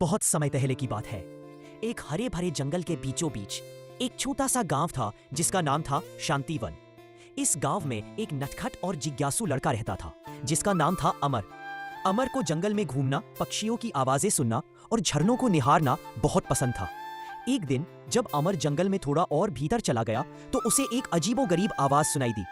बहुत समय पहले की बात है। एक हरे भरे जंगल के बीचों बीच एक छोटा सा गांव था जिसका नाम था शांतिवन। इस गांव में एक नटखट और जिज्ञासु लड़का रहता था जिसका नाम था अमर। अमर को जंगल में घूमना, पक्षियों की आवाजें सुनना और झरनों को निहारना बहुत पसंद था। एक दिन जब अमर जंगल में थोड़ा और भीतर चला गया तो उसे एक अजीबोगरीब आवाज सुनाई दी।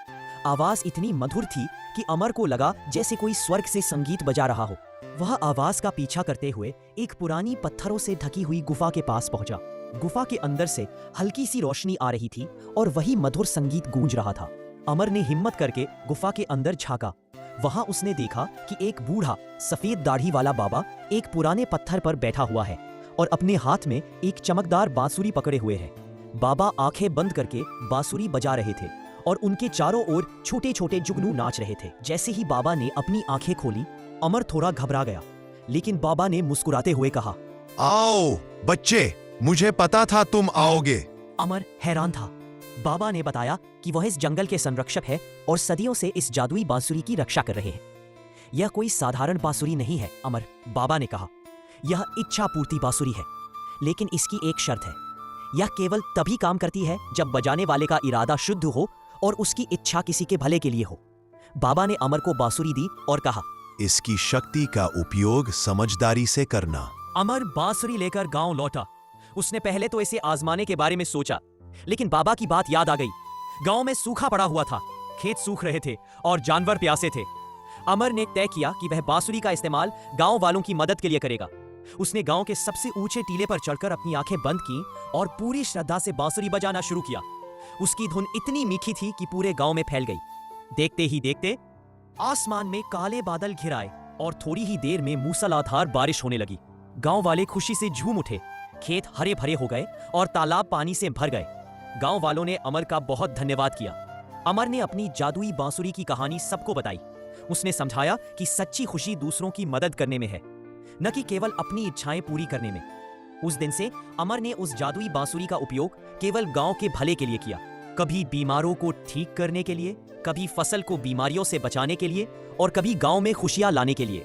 आवाज इतनी मधुर थी कि अमर को लगा जैसे कोई स्वर्ग से संगीत बजा रहा हो। वह आवाज का पीछा करते हुए एक पुरानी पत्थरों से ढकी हुई गुफा के पास पहुंचा। गुफा के अंदर से हल्की सी रोशनी आ रही थी और वही मधुर संगीत गूंज रहा था। अमर ने हिम्मत करके गुफा के अंदर झांका। वहां उसने देखा कि एक बूढ़ा सफेद दाढ़ी वाला बाबा एक पुराने पत्थर पर बैठा हुआ है और अपने हाथ में एक चमकदार बांसुरी पकड़े हुए है। बाबा आंखें बंद करके बांसुरी बजा रहे थे और उनके चारों ओर छोटे छोटे जुगनू नाच रहे थे। जैसे ही बाबा ने अपनी आंखें खोली, अमर थोड़ा घबरा गया, लेकिन बाबा ने मुस्कुराते हुए कहा, आओ बच्चे, मुझे पता था तुम आओगे। अमर हैरान था। बाबा ने बताया कि वह इस जंगल के संरक्षक है और सदियों से इस जादुई बांसुरी की रक्षा कर रहे हैं। यह कोई साधारण बांसुरी नहीं है अमर, बाबा ने कहा। यह इच्छा पूर्ति बांसुरी है, लेकिन इसकी एक शर्त है। यह केवल तभी काम करती है जब बजाने वाले का इरादा शुद्ध हो और उसकी इच्छा किसी के भले के लिए हो। बाबा ने अमर को बांसुरी दी और कहा, इसकी शक्ति का उपयोग समझदारी से करना। अमर बांसुरी लेकर गांव लौटा। उसने पहले तो इसे आजमाने के बारे में सोचा, लेकिन बाबा की बात याद आ गई। गांव में सूखा पड़ा हुआ था, खेत सूख रहे थे और जानवर प्यासे थे। अमर ने तय किया कि वह बांसुरी का इस्तेमाल गांव वालों की मदद के लिए करेगा। उसने गांव के सबसे ऊंचे टीले पर चढ़कर अपनी आंखें बंद की और पूरी श्रद्धा से बांसुरी बजाना शुरू किया। उसकी धुन इतनी मीठी थी कि पूरे गांव में फैल गई। देखते ही देखते आसमान में काले बादल घिर आए और थोड़ी ही देर में मूसलाधार बारिश होने लगी। गांव वाले खुशी से झूम उठे। खेत हरे भरे हो गए और तालाब पानी से भर गए। गांव वालों ने अमर का बहुत धन्यवाद किया। अमर ने अपनी जादुई बांसुरी की कहानी सबको बताई। उसने समझाया कि सच्ची खुशी दूसरों की मदद करने में है, न कि केवल अपनी इच्छाएं पूरी करने में। उस दिन से अमर ने उस जादुई बांसुरी का उपयोग केवल गांव के भले के लिए किया। कभी बीमारों को ठीक करने के लिए, कभी फसल को बीमारियों से बचाने के लिए और कभी गांव में खुशियां लाने के लिए।